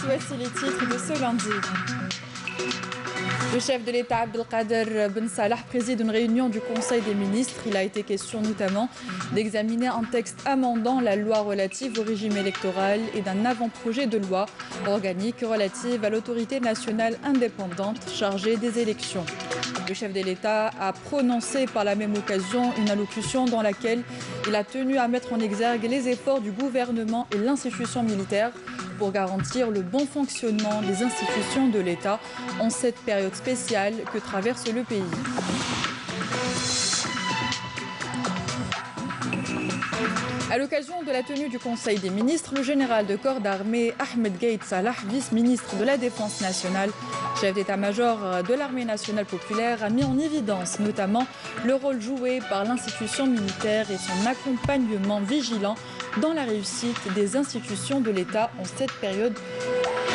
voici les titres de ce lundi. Le chef de l'État Abdelkader Ben Salah préside une réunion du Conseil des ministres. Il a été question notamment d'examiner un texte amendant la loi relative au régime électoral et d'un avant-projet de loi organique relative à l'autorité nationale indépendante chargée des élections. Le chef de l'État a prononcé par la même occasion une allocution dans laquelle il a tenu à mettre en exergue les efforts du gouvernement et l'institution militaire pour garantir le bon fonctionnement des institutions de l'État en cette période spéciale que traverse le pays. À l'occasion de la tenue du Conseil des ministres, le général de corps d'armée Ahmed Gaïd Salah, vice-ministre de la Défense nationale, chef d'état-major de l'armée nationale populaire, a mis en évidence notamment le rôle joué par l'institution militaire et son accompagnement vigilant dans la réussite des institutions de l'État en cette période.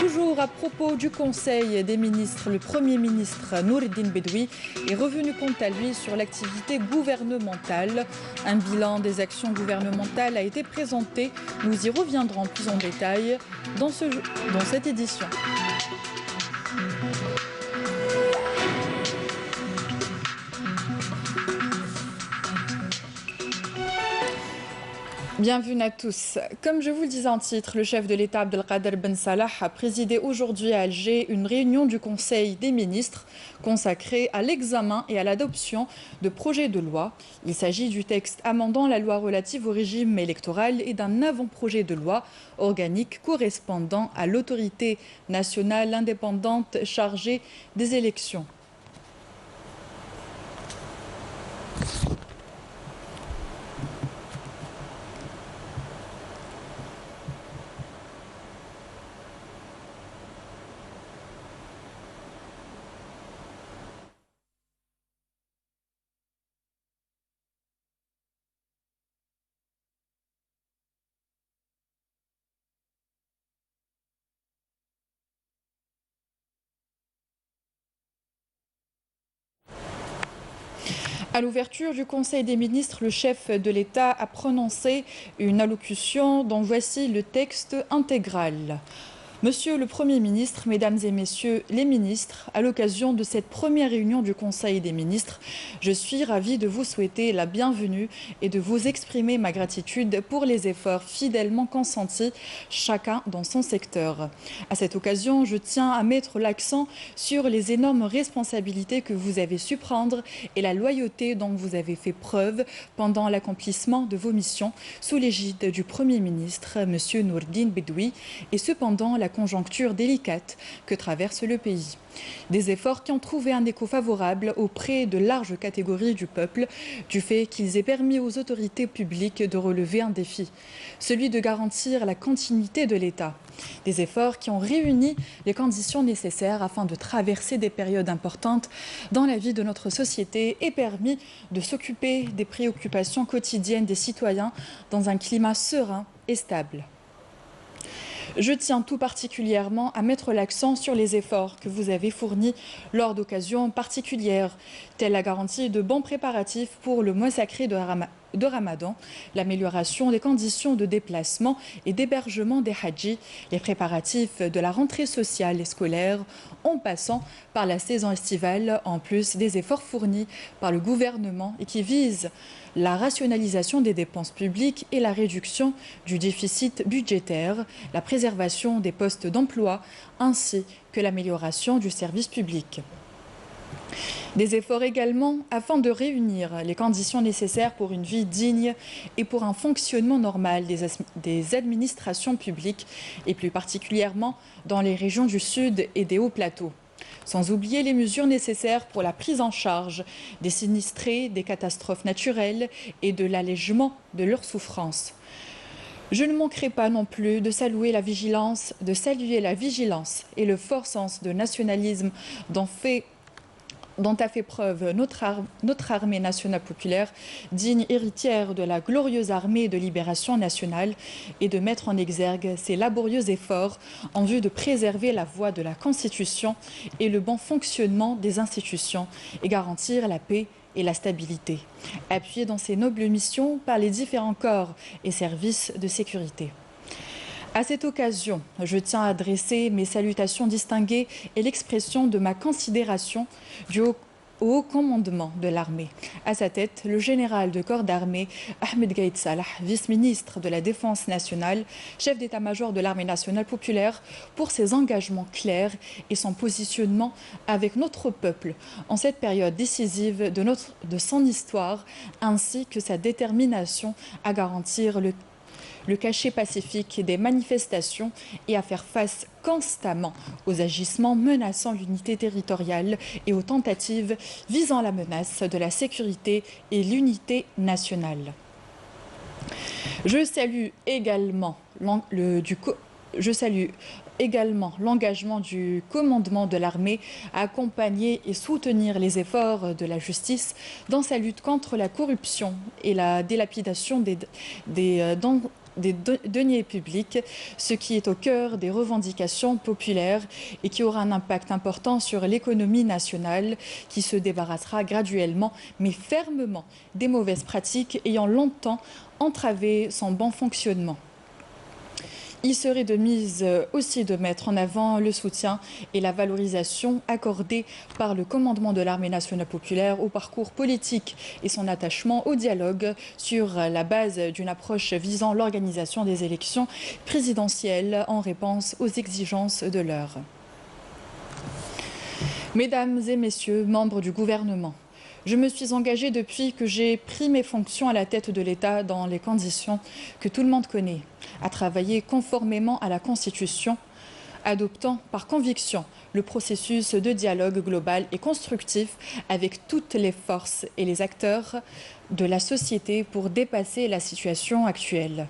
Toujours à propos du Conseil des ministres, le Premier ministre Noureddine Bedoui est revenu quant à lui sur l'activité gouvernementale. Un bilan des actions gouvernementales a été présenté. Nous y reviendrons plus en détail dans cette édition. Bienvenue à tous. Comme je vous le disais en titre, le chef de l'État Abdelkader Ben Salah a présidé aujourd'hui à Alger une réunion du Conseil des ministres consacrée à l'examen et à l'adoption de projets de loi. Il s'agit du texte amendant la loi relative au régime électoral et d'un avant-projet de loi organique correspondant à l'autorité nationale indépendante chargée des élections. À l'ouverture du Conseil des ministres, le chef de l'État a prononcé une allocution dont voici le texte intégral. Monsieur le Premier ministre, Mesdames et Messieurs les ministres, à l'occasion de cette première réunion du Conseil des ministres, je suis ravie de vous souhaiter la bienvenue et de vous exprimer ma gratitude pour les efforts fidèlement consentis, chacun dans son secteur. À cette occasion, je tiens à mettre l'accent sur les énormes responsabilités que vous avez su prendre et la loyauté dont vous avez fait preuve pendant l'accomplissement de vos missions sous l'égide du Premier ministre, Monsieur Noureddine Bedoui, et cependant la conjoncture délicate que traverse le pays. Des efforts qui ont trouvé un écho favorable auprès de larges catégories du peuple, du fait qu'ils aient permis aux autorités publiques de relever un défi, celui de garantir la continuité de l'État. Des efforts qui ont réuni les conditions nécessaires afin de traverser des périodes importantes dans la vie de notre société et permis de s'occuper des préoccupations quotidiennes des citoyens dans un climat serein et stable. Je tiens tout particulièrement à mettre l'accent sur les efforts que vous avez fournis lors d'occasions particulières, telles la garantie de bons préparatifs pour le mois sacré de Ramadan, l'amélioration des conditions de déplacement et d'hébergement des hadjis, les préparatifs de la rentrée sociale et scolaire, en passant par la saison estivale, en plus des efforts fournis par le gouvernement et qui visent la rationalisation des dépenses publiques et la réduction du déficit budgétaire, la préservation des postes d'emploi ainsi que l'amélioration du service public. Des efforts également afin de réunir les conditions nécessaires pour une vie digne et pour un fonctionnement normal des administrations publiques et plus particulièrement dans les régions du Sud et des Hauts-Plateaux. Sans oublier les mesures nécessaires pour la prise en charge des sinistrés, des catastrophes naturelles et de l'allègement de leurs souffrances. Je ne manquerai pas non plus de saluer la vigilance et le fort sens de nationalisme dont a fait preuve notre armée nationale populaire, digne héritière de la glorieuse armée de libération nationale, et de mettre en exergue ses laborieux efforts en vue de préserver la voie de la Constitution et le bon fonctionnement des institutions et garantir la paix et la stabilité, appuyé dans ses nobles missions par les différents corps et services de sécurité. À cette occasion, je tiens à adresser mes salutations distinguées et l'expression de ma considération au haut commandement de l'armée. À sa tête, le général de corps d'armée Ahmed Gaïd Salah, vice-ministre de la Défense nationale, chef d'état-major de l'armée nationale populaire, pour ses engagements clairs et son positionnement avec notre peuple en cette période décisive de son histoire, ainsi que sa détermination à garantir le cachet pacifique des manifestations et à faire face constamment aux agissements menaçant l'unité territoriale et aux tentatives visant la menace de la sécurité et l'unité nationale. Je salue également l'engagement du commandement de l'armée à accompagner et soutenir les efforts de la justice dans sa lutte contre la corruption et la dilapidation des deniers publics, ce qui est au cœur des revendications populaires et qui aura un impact important sur l'économie nationale, qui se débarrassera graduellement mais fermement des mauvaises pratiques ayant longtemps entravé son bon fonctionnement. Il serait de mise aussi de mettre en avant le soutien et la valorisation accordés par le commandement de l'armée nationale populaire au parcours politique et son attachement au dialogue sur la base d'une approche visant l'organisation des élections présidentielles en réponse aux exigences de l'heure. Mesdames et messieurs, membres du gouvernement, je me suis engagée depuis que j'ai pris mes fonctions à la tête de l'État dans les conditions que tout le monde connaît, à travailler conformément à la Constitution, adoptant par conviction le processus de dialogue global et constructif avec toutes les forces et les acteurs de la société pour dépasser la situation actuelle.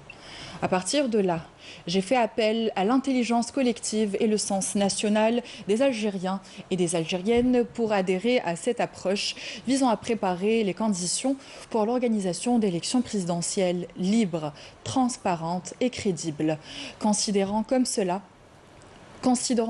À partir de là, j'ai fait appel à l'intelligence collective et le sens national des Algériens et des Algériennes pour adhérer à cette approche visant à préparer les conditions pour l'organisation d'élections présidentielles libres, transparentes et crédibles, considérant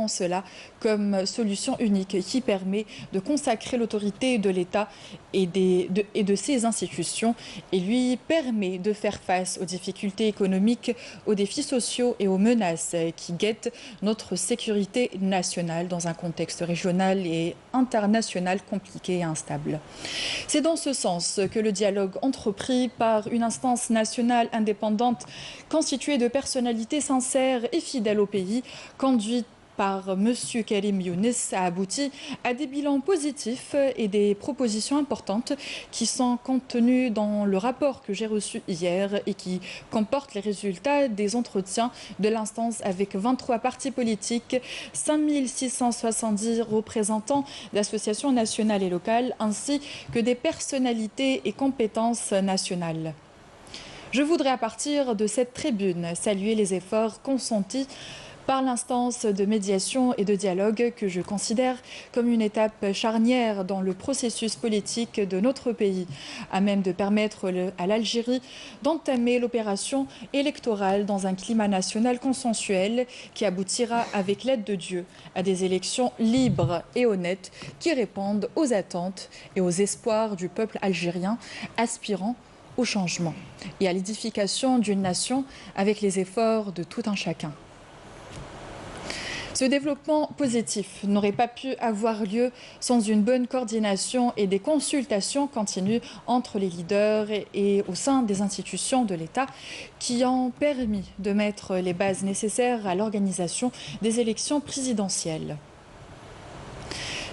cela comme solution unique qui permet de consacrer l'autorité de l'État et de ses institutions et lui permet de faire face aux difficultés économiques, aux défis sociaux et aux menaces qui guettent notre sécurité nationale dans un contexte régional et international compliqué et instable. C'est dans ce sens que le dialogue entrepris par une instance nationale indépendante constituée de personnalités sincères et fidèles au pays, conduite par M. Karim Younis, a abouti à des bilans positifs et des propositions importantes qui sont contenues dans le rapport que j'ai reçu hier et qui comporte les résultats des entretiens de l'instance avec 23 partis politiques, 5670 représentants d'associations nationales et locales, ainsi que des personnalités et compétences nationales. Je voudrais à partir de cette tribune saluer les efforts consentis par l'instance de médiation et de dialogue que je considère comme une étape charnière dans le processus politique de notre pays, à même de permettre à l'Algérie d'entamer l'opération électorale dans un climat national consensuel qui aboutira, avec l'aide de Dieu, à des élections libres et honnêtes qui répondent aux attentes et aux espoirs du peuple algérien aspirant au changement et à l'édification d'une nation avec les efforts de tout un chacun. Ce développement positif n'aurait pas pu avoir lieu sans une bonne coordination et des consultations continues entre les leaders et au sein des institutions de l'État qui ont permis de mettre les bases nécessaires à l'organisation des élections présidentielles.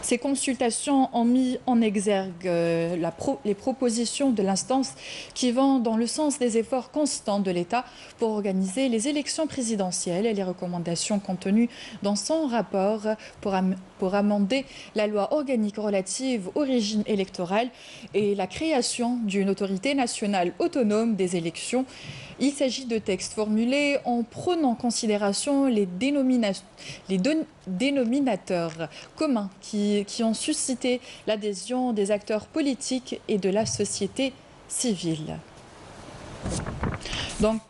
Ces consultations ont mis en exergue les propositions de l'instance qui vont dans le sens des efforts constants de l'État pour organiser les élections présidentielles et les recommandations contenues dans son rapport pour amender la loi organique relative au régime électoral et la création d'une autorité nationale autonome des élections. Il s'agit de textes formulés en prenant en considération les dénominateurs communs qui ont suscité l'adhésion des acteurs politiques et de la société civile. Donc,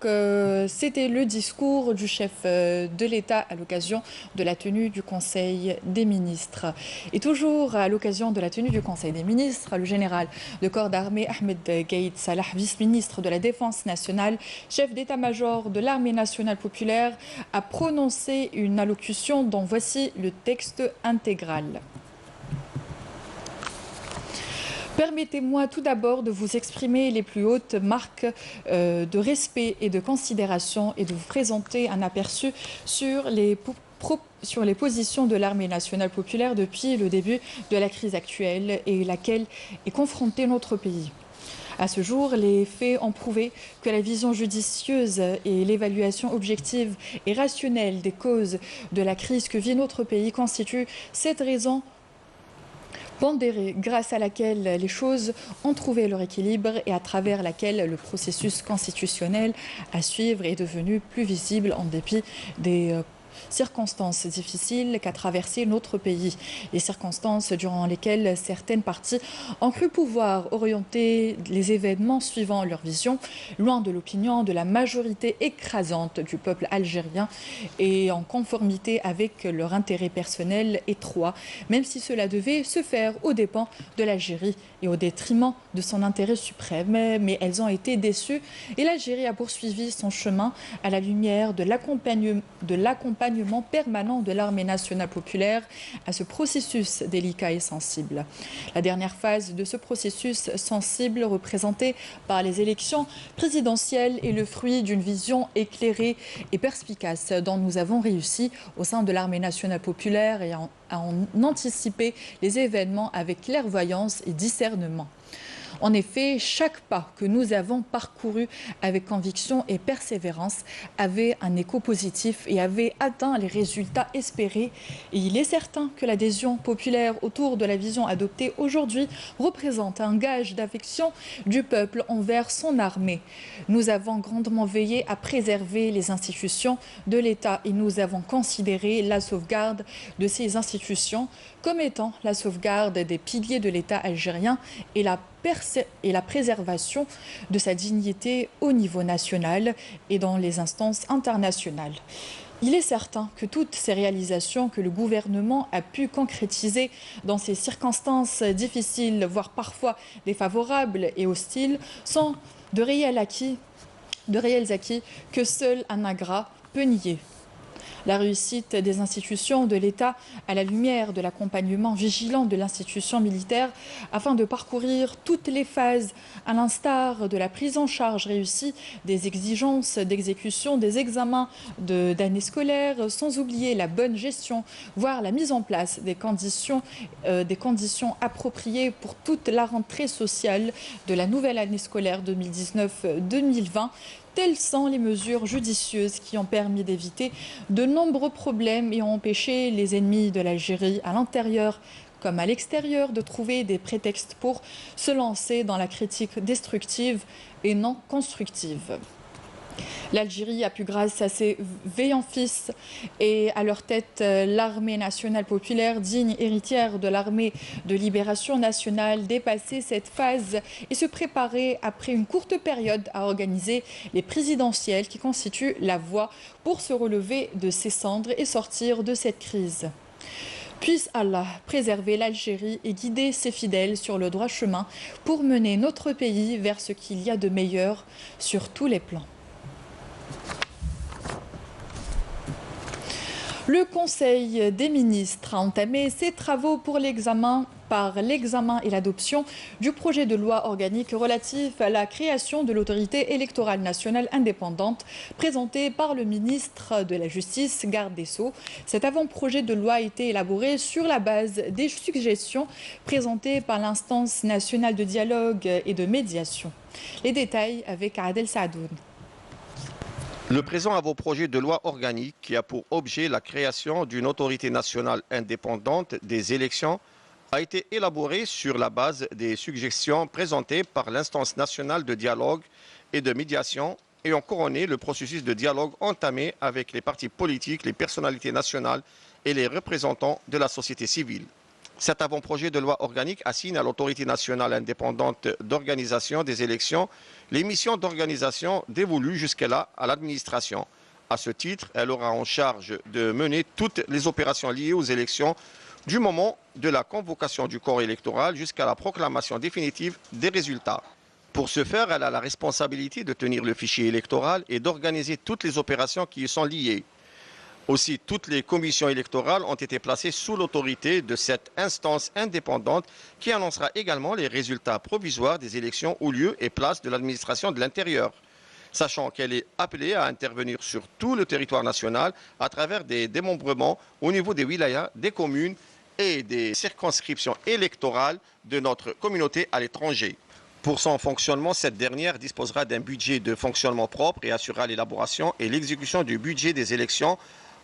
c'était le discours du chef de l'État à l'occasion de la tenue du Conseil des ministres. Et toujours à l'occasion de la tenue du Conseil des ministres, le général de corps d'armée Ahmed Gaïd Salah, vice-ministre de la Défense nationale, chef d'état-major de l'armée nationale populaire, a prononcé une allocution dont voici le texte intégral. Permettez-moi tout d'abord de vous exprimer les plus hautes marques de respect et de considération et de vous présenter un aperçu sur les positions de l'armée nationale populaire depuis le début de la crise actuelle et laquelle est confronté notre pays. À ce jour, les faits ont prouvé que la vision judicieuse et l'évaluation objective et rationnelle des causes de la crise que vit notre pays constituent cette raison pondérée grâce à laquelle les choses ont trouvé leur équilibre et à travers laquelle le processus constitutionnel à suivre est devenu plus visible en dépit des circonstances difficiles qu'a traversé notre pays, les circonstances durant lesquelles certaines parties ont cru pouvoir orienter les événements suivant leur vision, loin de l'opinion de la majorité écrasante du peuple algérien et en conformité avec leur intérêt personnel étroit, même si cela devait se faire aux dépens de l'Algérie et au détriment de son intérêt suprême. Mais elles ont été déçues et l'Algérie a poursuivi son chemin à la lumière de l'accompagnement permanent de l'armée nationale populaire à ce processus délicat et sensible. La dernière phase de ce processus sensible, représentée par les élections présidentielles, est le fruit d'une vision éclairée et perspicace dont nous avons réussi au sein de l'armée nationale populaire et à en anticiper les événements avec clairvoyance et discernement. En effet, chaque pas que nous avons parcouru avec conviction et persévérance avait un écho positif et avait atteint les résultats espérés. Et il est certain que l'adhésion populaire autour de la vision adoptée aujourd'hui représente un gage d'affection du peuple envers son armée. Nous avons grandement veillé à préserver les institutions de l'État et nous avons considéré la sauvegarde de ces institutions comme étant la sauvegarde des piliers de l'État algérien et la préservation de sa dignité au niveau national et dans les instances internationales. Il est certain que toutes ces réalisations que le gouvernement a pu concrétiser dans ces circonstances difficiles, voire parfois défavorables et hostiles, sont de réels acquis que seul un ingrat peut nier. La réussite des institutions de l'État à la lumière de l'accompagnement vigilant de l'institution militaire afin de parcourir toutes les phases, à l'instar de la prise en charge réussie des exigences d'exécution des examens d'année scolaire, sans oublier la bonne gestion, voire la mise en place des conditions appropriées pour toute la rentrée sociale de la nouvelle année scolaire 2019-2020. Telles sont les mesures judicieuses qui ont permis d'éviter de nombreux problèmes et ont empêché les ennemis de l'Algérie à l'intérieur comme à l'extérieur de trouver des prétextes pour se lancer dans la critique destructive et non constructive. L'Algérie a pu, grâce à ses vaillants fils et à leur tête l'armée nationale populaire, digne héritière de l'armée de libération nationale, dépasser cette phase et se préparer après une courte période à organiser les présidentielles qui constituent la voie pour se relever de ses cendres et sortir de cette crise. Puisse Allah préserver l'Algérie et guider ses fidèles sur le droit chemin pour mener notre pays vers ce qu'il y a de meilleur sur tous les plans. Le Conseil des ministres a entamé ses travaux pour l'examen et l'adoption du projet de loi organique relatif à la création de l'autorité électorale nationale indépendante présenté par le ministre de la Justice, garde des Sceaux. Cet avant-projet de loi a été élaboré sur la base des suggestions présentées par l'instance nationale de dialogue et de médiation. Les détails avec Adel Saadoun. Le présent avant-projet de loi organique qui a pour objet la création d'une autorité nationale indépendante des élections a été élaboré sur la base des suggestions présentées par l'instance nationale de dialogue et de médiation et ont couronné le processus de dialogue entamé avec les partis politiques, les personnalités nationales et les représentants de la société civile. Cet avant-projet de loi organique assigne à l'autorité nationale indépendante d'organisation des élections les missions d'organisation dévolues jusque-là à l'administration. À ce titre, elle aura en charge de mener toutes les opérations liées aux élections du moment de la convocation du corps électoral jusqu'à la proclamation définitive des résultats. Pour ce faire, elle a la responsabilité de tenir le fichier électoral et d'organiser toutes les opérations qui y sont liées. Aussi, toutes les commissions électorales ont été placées sous l'autorité de cette instance indépendante qui annoncera également les résultats provisoires des élections au lieu et place de l'administration de l'Intérieur, sachant qu'elle est appelée à intervenir sur tout le territoire national à travers des démembrements au niveau des wilayas, des communes et des circonscriptions électorales de notre communauté à l'étranger. Pour son fonctionnement, cette dernière disposera d'un budget de fonctionnement propre et assurera l'élaboration et l'exécution du budget des élections,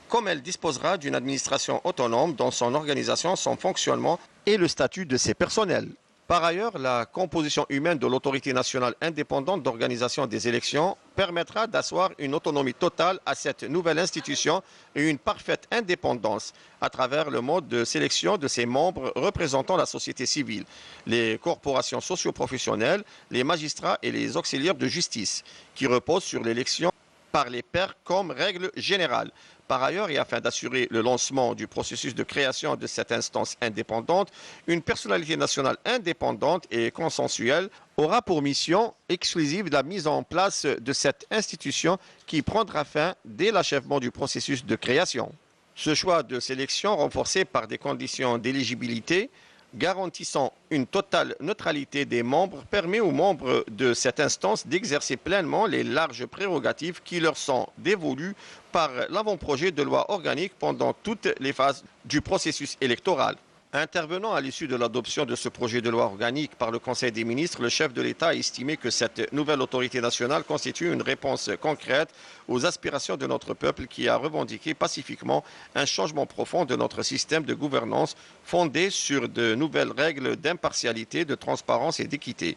comme elle disposera d'une administration autonome dans son organisation, son fonctionnement et le statut de ses personnels. Par ailleurs, la composition humaine de l'autorité nationale indépendante d'organisation des élections permettra d'asseoir une autonomie totale à cette nouvelle institution et une parfaite indépendance à travers le mode de sélection de ses membres représentant la société civile, les corporations socio-professionnelles, les magistrats et les auxiliaires de justice, qui reposent sur l'élection par les pairs comme règle générale. Par ailleurs, et afin d'assurer le lancement du processus de création de cette instance indépendante, une personnalité nationale indépendante et consensuelle aura pour mission exclusive la mise en place de cette institution qui prendra fin dès l'achèvement du processus de création. Ce choix de sélection, renforcé par des conditions d'éligibilité, garantissant une totale neutralité des membres, permet aux membres de cette instance d'exercer pleinement les larges prérogatives qui leur sont dévolues par l'avant-projet de loi organique pendant toutes les phases du processus électoral. Intervenant à l'issue de l'adoption de ce projet de loi organique par le Conseil des ministres, le chef de l'État a estimé que cette nouvelle autorité nationale constitue une réponse concrète aux aspirations de notre peuple qui a revendiqué pacifiquement un changement profond de notre système de gouvernance fondé sur de nouvelles règles d'impartialité, de transparence et d'équité,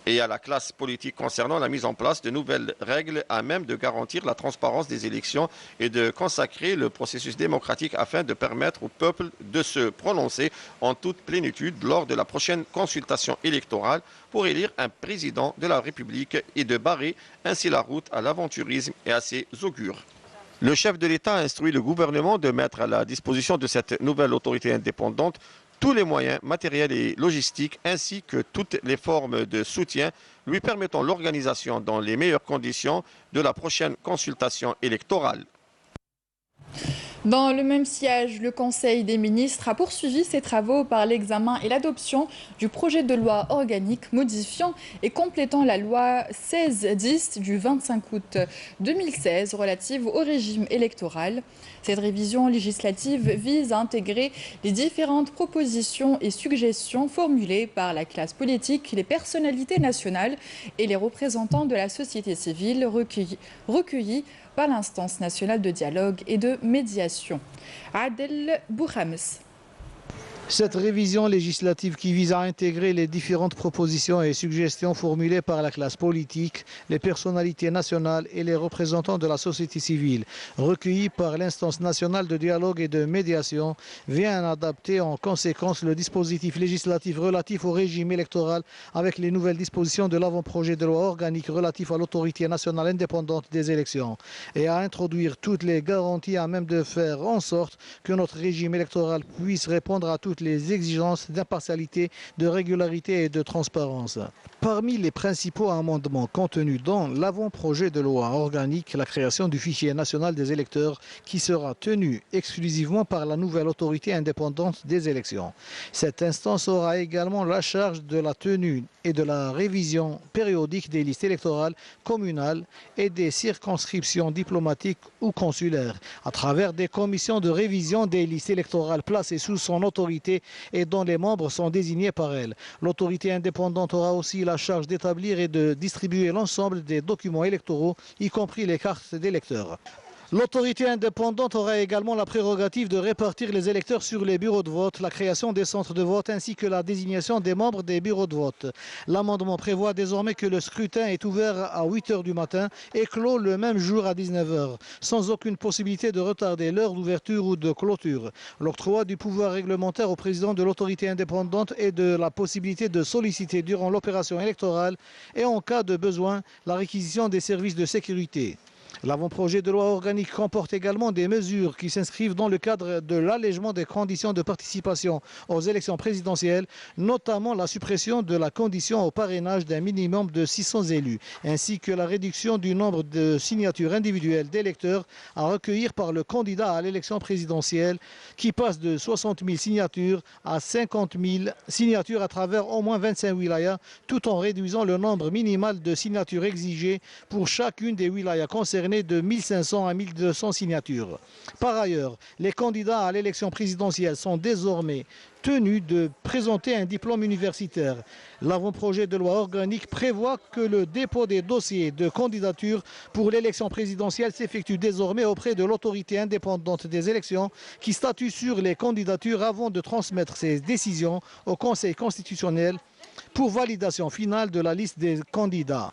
et à la classe politique concernant la mise en place de nouvelles règles à même de garantir la transparence des élections et de consacrer le processus démocratique afin de permettre au peuple de se prononcer en toute plénitude lors de la prochaine consultation électorale pour élire un président de la République et de barrer ainsi la route à l'aventurisme et à ses augures. Le chef de l'État a instruit le gouvernement de mettre à la disposition de cette nouvelle autorité indépendante tous les moyens matériels et logistiques ainsi que toutes les formes de soutien lui permettant l'organisation dans les meilleures conditions de la prochaine consultation électorale. Dans le même siège, le Conseil des ministres a poursuivi ses travaux par l'examen et l'adoption du projet de loi organique modifiant et complétant la loi 1610 du 25 août 2016 relative au régime électoral. Cette révision législative vise à intégrer les différentes propositions et suggestions formulées par la classe politique, les personnalités nationales et les représentants de la société civile recueillis par l'instance nationale de dialogue et de médiation. Adel Bouhams. Cette révision législative qui vise à intégrer les différentes propositions et suggestions formulées par la classe politique, les personnalités nationales et les représentants de la société civile, recueillis par l'instance nationale de dialogue et de médiation, vient adapter en conséquence le dispositif législatif relatif au régime électoral avec les nouvelles dispositions de l'avant-projet de loi organique relatif à l'autorité nationale indépendante des élections et à introduire toutes les garanties à même de faire en sorte que notre régime électoral puisse répondre à toutes les exigences d'impartialité, de régularité et de transparence. Parmi les principaux amendements contenus dans l'avant-projet de loi organique, la création du fichier national des électeurs qui sera tenu exclusivement par la nouvelle autorité indépendante des élections. Cette instance aura également la charge de la tenue et de la révision périodique des listes électorales communales et des circonscriptions diplomatiques ou consulaires à travers des commissions de révision des listes électorales placées sous son autorité et dont les membres sont désignés par elle. L'autorité indépendante aura aussi la charge d'établir et de distribuer l'ensemble des documents électoraux, y compris les cartes d'électeurs. L'autorité indépendante aura également la prérogative de répartir les électeurs sur les bureaux de vote, la création des centres de vote ainsi que la désignation des membres des bureaux de vote. L'amendement prévoit désormais que le scrutin est ouvert à 8 h du matin et clos le même jour à 19 h, sans aucune possibilité de retarder l'heure d'ouverture ou de clôture. L'octroi du pouvoir réglementaire au président de l'autorité indépendante et de la possibilité de solliciter durant l'opération électorale et en cas de besoin la réquisition des services de sécurité. L'avant-projet de loi organique comporte également des mesures qui s'inscrivent dans le cadre de l'allègement des conditions de participation aux élections présidentielles, notamment la suppression de la condition au parrainage d'un minimum de 600 élus, ainsi que la réduction du nombre de signatures individuelles d'électeurs à recueillir par le candidat à l'élection présidentielle, qui passe de 60 000 signatures à 50 000 signatures à travers au moins 25 wilayas, tout en réduisant le nombre minimal de signatures exigées pour chacune des wilayas concernées de 1500 à 1200 signatures. Par ailleurs, les candidats à l'élection présidentielle sont désormais tenus de présenter un diplôme universitaire. L'avant-projet de loi organique prévoit que le dépôt des dossiers de candidature pour l'élection présidentielle s'effectue désormais auprès de l'autorité indépendante des élections qui statue sur les candidatures avant de transmettre ses décisions au Conseil constitutionnel pour validation finale de la liste des candidats.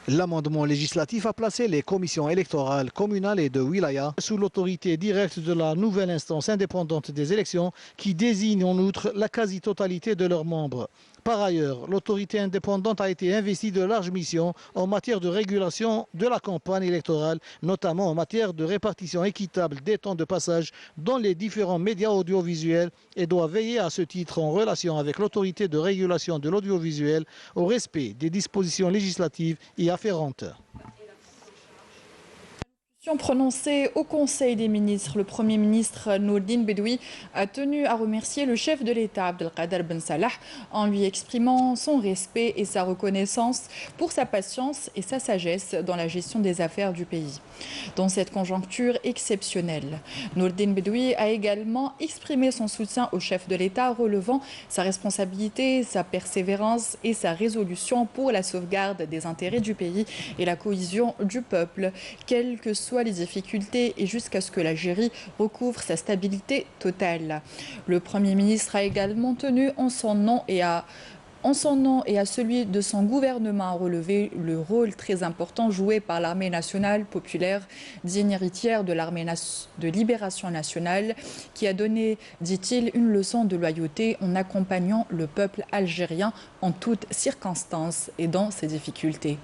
L'amendement législatif a placé les commissions électorales communales et de wilaya sous l'autorité directe de la nouvelle instance indépendante des élections qui désigne en outre la quasi-totalité de leurs membres. Par ailleurs, l'autorité indépendante a été investie de larges missions en matière de régulation de la campagne électorale, notamment en matière de répartition équitable des temps de passage dans les différents médias audiovisuels et doit veiller à ce titre en relation avec l'autorité de régulation de l'audiovisuel au respect des dispositions législatives y afférentes. Prononcée au Conseil des ministres, le Premier ministre Nourdine Bedoui a tenu à remercier le chef de l'État Abdelkader Ben Salah en lui exprimant son respect et sa reconnaissance pour sa patience et sa sagesse dans la gestion des affaires du pays. Dans cette conjoncture exceptionnelle, Nourdine Bedoui a également exprimé son soutien au chef de l'État, relevant sa responsabilité, sa persévérance et sa résolution pour la sauvegarde des intérêts du pays et la cohésion du peuple, quelles que soient les difficultés et jusqu'à ce que l'Algérie recouvre sa stabilité totale. Le Premier ministre a également tenu en son nom et à celui de son gouvernement à relever le rôle très important joué par l'armée nationale populaire, digne héritière de l'armée de libération nationale, qui a donné, dit-il, une leçon de loyauté en accompagnant le peuple algérien en toutes circonstances et dans ses difficultés.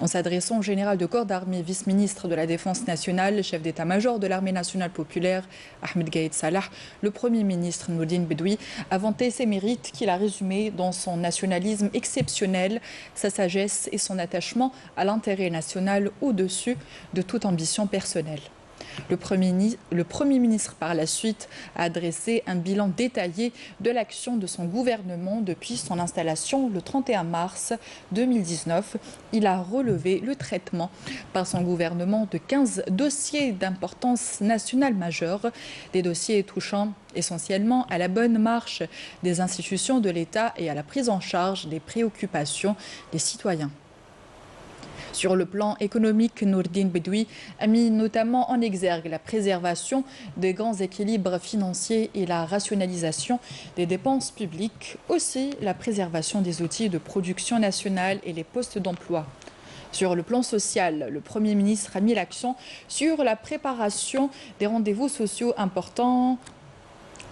En s'adressant au général de corps d'armée, vice-ministre de la Défense nationale, chef d'état-major de l'armée nationale populaire, Ahmed Gaïd Salah, le Premier ministre Nourdine Bedoui a vanté ses mérites qu'il a résumés dans son nationalisme exceptionnel, sa sagesse et son attachement à l'intérêt national au-dessus de toute ambition personnelle. Le Premier ministre, par la suite, a dressé un bilan détaillé de l'action de son gouvernement depuis son installation le 31 mars 2019. Il a relevé le traitement par son gouvernement de 15 dossiers d'importance nationale majeure, des dossiers touchant essentiellement à la bonne marche des institutions de l'État et à la prise en charge des préoccupations des citoyens. Sur le plan économique, Nourdine Bedoui a mis notamment en exergue la préservation des grands équilibres financiers et la rationalisation des dépenses publiques, aussi la préservation des outils de production nationale et les postes d'emploi. Sur le plan social, le Premier ministre a mis l'accent sur la préparation des rendez-vous sociaux importants,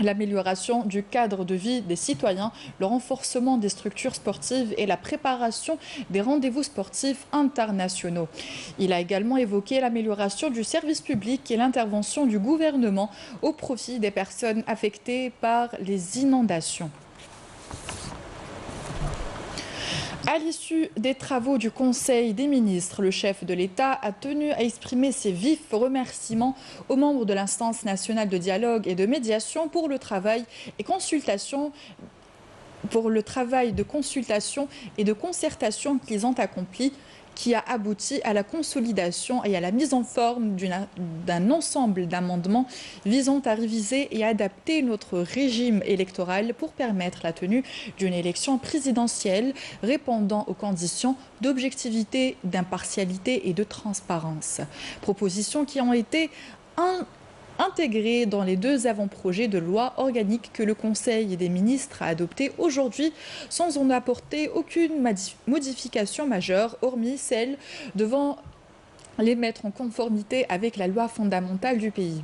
l'amélioration du cadre de vie des citoyens, le renforcement des structures sportives et la préparation des rendez-vous sportifs internationaux. Il a également évoqué l'amélioration du service public et l'intervention du gouvernement au profit des personnes affectées par les inondations. À l'issue des travaux du Conseil des ministres, le chef de l'État a tenu à exprimer ses vifs remerciements aux membres de l'instance nationale de dialogue et de médiation pour le travail de consultation et de concertation qu'ils ont accompli, qui a abouti à la consolidation et à la mise en forme d'un ensemble d'amendements visant à réviser et adapter notre régime électoral pour permettre la tenue d'une élection présidentielle répondant aux conditions d'objectivité, d'impartialité et de transparence. Propositions qui ont été intégrées dans les deux avant-projets de loi organique que le Conseil des ministres a adoptés aujourd'hui sans en apporter aucune modification majeure, hormis celle devant les mettre en conformité avec la loi fondamentale du pays.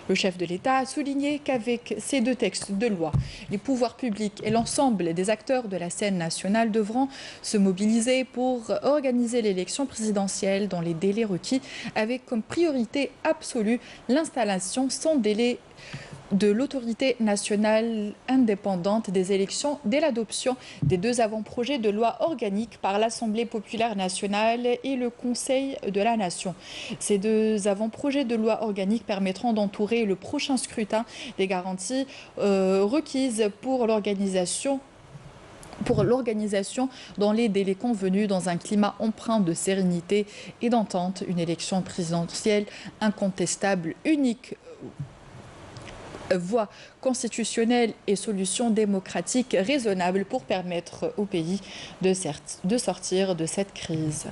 Le chef de l'État a souligné qu'avec ces deux textes de loi, les pouvoirs publics et l'ensemble des acteurs de la scène nationale devront se mobiliser pour organiser l'élection présidentielle dans les délais requis, avec comme priorité absolue l'installation sans délai de l'autorité nationale indépendante des élections dès l'adoption des deux avant-projets de loi organique par l'Assemblée populaire nationale et le Conseil de la Nation. Ces deux avant-projets de loi organique permettront d'entourer le prochain scrutin des garanties requises pour l'organisation dans les délais convenus dans un climat empreint de sérénité et d'entente, une élection présidentielle incontestable, unique voie constitutionnelle et solution démocratique raisonnable pour permettre au pays de sortir de cette crise.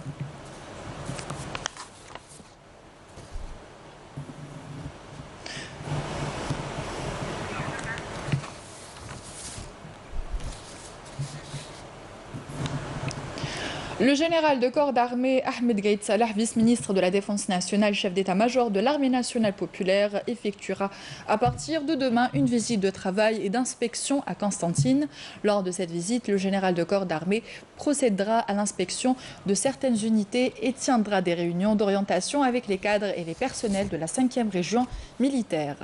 Le général de corps d'armée Ahmed Gaïd Salah, vice-ministre de la Défense nationale, chef d'état-major de l'armée nationale populaire, effectuera à partir de demain une visite de travail et d'inspection à Constantine. Lors de cette visite, le général de corps d'armée procédera à l'inspection de certaines unités et tiendra des réunions d'orientation avec les cadres et les personnels de la 5e région militaire.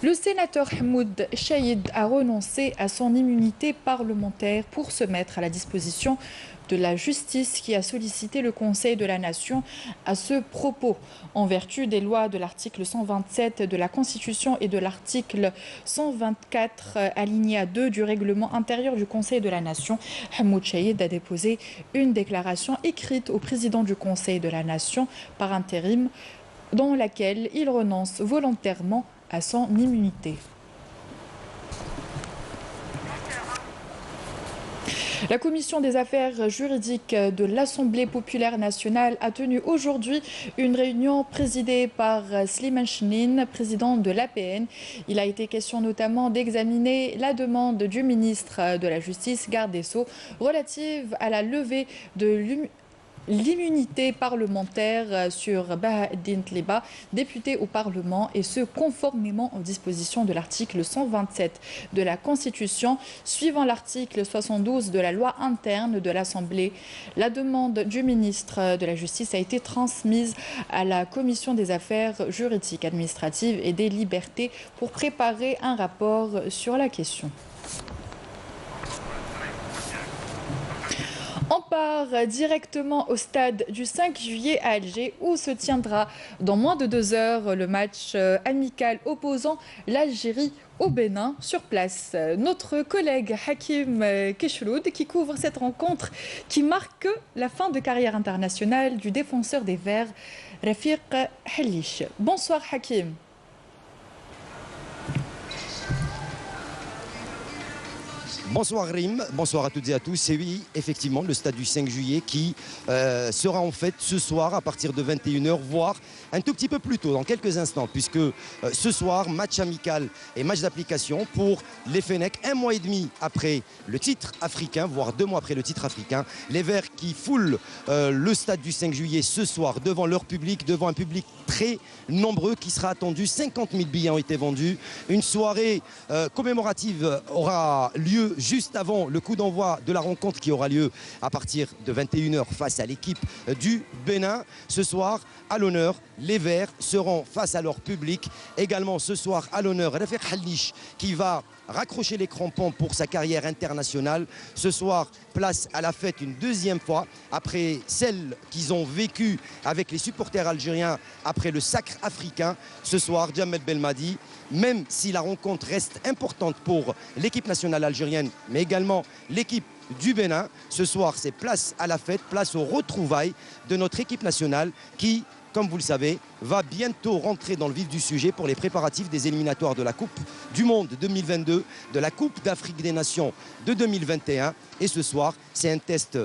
Le sénateur Hamoud Chayid a renoncé à son immunité parlementaire pour se mettre à la disposition de la justice qui a sollicité le Conseil de la Nation à ce propos. En vertu des lois de l'article 127 de la Constitution et de l'article 124 alinéa 2 du règlement intérieur du Conseil de la Nation, Hamoud Chayid a déposé une déclaration écrite au président du Conseil de la Nation par intérim dans laquelle il renonce volontairement à son immunité. La commission des affaires juridiques de l'Assemblée populaire nationale a tenu aujourd'hui une réunion présidée par Slimane Chnin, président de l'APN. Il a été question notamment d'examiner la demande du ministre de la Justice, garde des Sceaux, relative à la levée de l'immunité parlementaire sur Baha'eddine Tliba, député au Parlement, et ce conformément aux dispositions de l'article 127 de la Constitution, suivant l'article 72 de la loi interne de l'Assemblée. La demande du ministre de la Justice a été transmise à la Commission des affaires juridiques, administratives et des libertés pour préparer un rapport sur la question. On part directement au stade du 5 juillet à Alger où se tiendra dans moins de 2 heures le match amical opposant l'Algérie au Bénin. Sur place, notre collègue Hakim Keshloud qui couvre cette rencontre qui marque la fin de carrière internationale du défenseur des Verts, Rafiq Halish. Bonsoir Hakim. Bonsoir Rim, bonsoir à toutes et à tous. Et oui, effectivement, le stade du 5 juillet qui sera en fait ce soir à partir de 21h, voire un tout petit peu plus tôt, dans quelques instants, puisque ce soir, match amical et match d'application pour les Fennecs, 1 mois et demi après le titre africain, voire 2 mois après le titre africain. Les Verts qui foulent le stade du 5 juillet ce soir devant leur public, devant un public très nombreux qui sera attendu. 50 000 billets ont été vendus. Une soirée commémorative aura lieu juste avant le coup d'envoi de la rencontre qui aura lieu à partir de 21h face à l'équipe du Bénin. Ce soir, à l'honneur, les Verts seront face à leur public. Également ce soir, à l'honneur, Rafiq Halish qui va raccrocher les crampons pour sa carrière internationale. Ce soir, place à la fête une deuxième fois après celle qu'ils ont vécue avec les supporters algériens après le sacre africain. Ce soir, Djamel Belmadi même si la rencontre reste importante pour l'équipe nationale algérienne, mais également l'équipe du Bénin. Ce soir, c'est place à la fête, place aux retrouvailles de notre équipe nationale qui, comme vous le savez, va bientôt rentrer dans le vif du sujet pour les préparatifs des éliminatoires de la Coupe du Monde 2022, de la Coupe d'Afrique des Nations de 2021. Et ce soir, c'est un test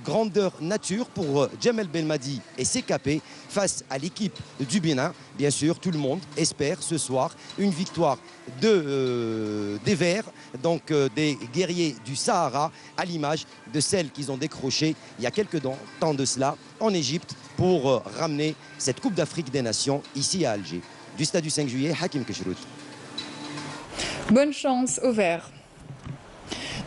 grandeur nature pour Djamel Belmadi et CKP face à l'équipe du Bénin. Bien sûr, tout le monde espère ce soir une victoire des Verts, des guerriers du Sahara, à l'image de celle qu'ils ont décrochée il y a quelques temps de cela en Égypte pour ramener cette Coupe d'Afrique des Nations ici à Alger. Du stade du 5 juillet, Hakim Keshrout. Bonne chance aux Verts.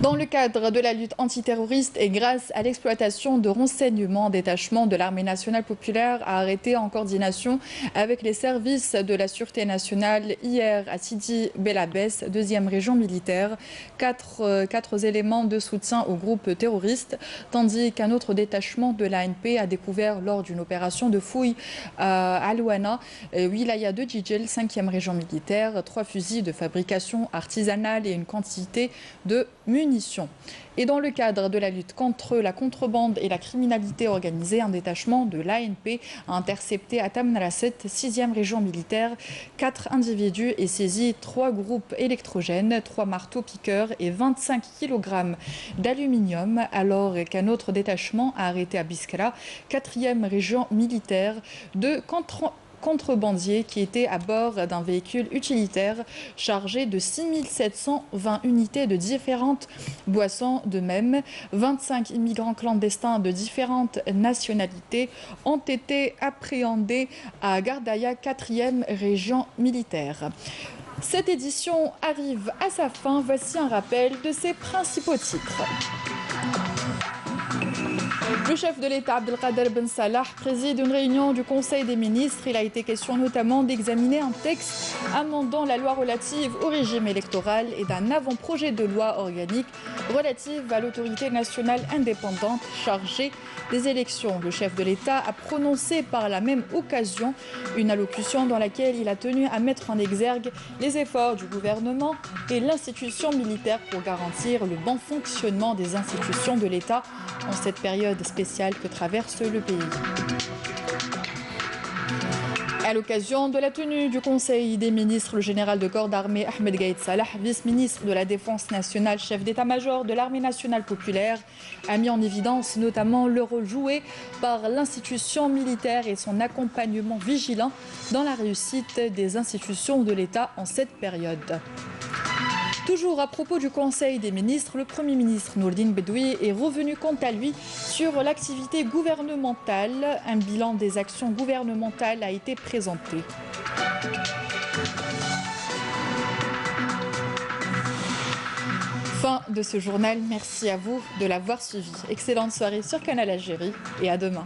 Dans le cadre de la lutte antiterroriste et grâce à l'exploitation de renseignements, un détachement de l'armée nationale populaire a arrêté en coordination avec les services de la Sûreté nationale hier à Sidi Bel Abbès, 2e région militaire, quatre éléments de soutien au groupe terroriste, tandis qu'un autre détachement de l'ANP a découvert lors d'une opération de fouille à Louana, wilaya de Djidjel, 5e région militaire, 3 fusils de fabrication artisanale et une quantité de munitions. Et dans le cadre de la lutte contre la contrebande et la criminalité organisée, un détachement de l'ANP a intercepté à Tamnaraset, 6e région militaire, 4 individus et saisi 3 groupes électrogènes, 3 marteaux-piqueurs et 25 kg d'aluminium, alors qu'un autre détachement a arrêté à Biskra, 4e région militaire, de contrebandiers qui étaient à bord d'un véhicule utilitaire chargé de 6720 unités de différentes boissons. De même, 25 immigrants clandestins de différentes nationalités ont été appréhendés à Gardaya, 4e région militaire. Cette édition arrive à sa fin. Voici un rappel de ses principaux titres. Le chef de l'État, Abdelkader Ben Salah, préside une réunion du Conseil des ministres. Il a été question notamment d'examiner un texte amendant la loi relative au régime électoral et d'un avant-projet de loi organique relative à l'autorité nationale indépendante chargée des élections. Le chef de l'État a prononcé par la même occasion une allocution dans laquelle il a tenu à mettre en exergue les efforts du gouvernement et l'institution militaire pour garantir le bon fonctionnement des institutions de l'État en cette période spéciale que traverse le pays. À l'occasion de la tenue du Conseil des ministres, le général de corps d'armée Ahmed Gaïd Salah, vice-ministre de la Défense nationale, chef d'état-major de l'armée nationale populaire, a mis en évidence notamment le rôle joué par l'institution militaire et son accompagnement vigilant dans la réussite des institutions de l'État en cette période. Toujours à propos du Conseil des ministres, le Premier ministre Nourdine Bedoui est revenu quant à lui sur l'activité gouvernementale. Un bilan des actions gouvernementales a été présenté. Fin de ce journal. Merci à vous de l'avoir suivi. Excellente soirée sur Canal Algérie et à demain.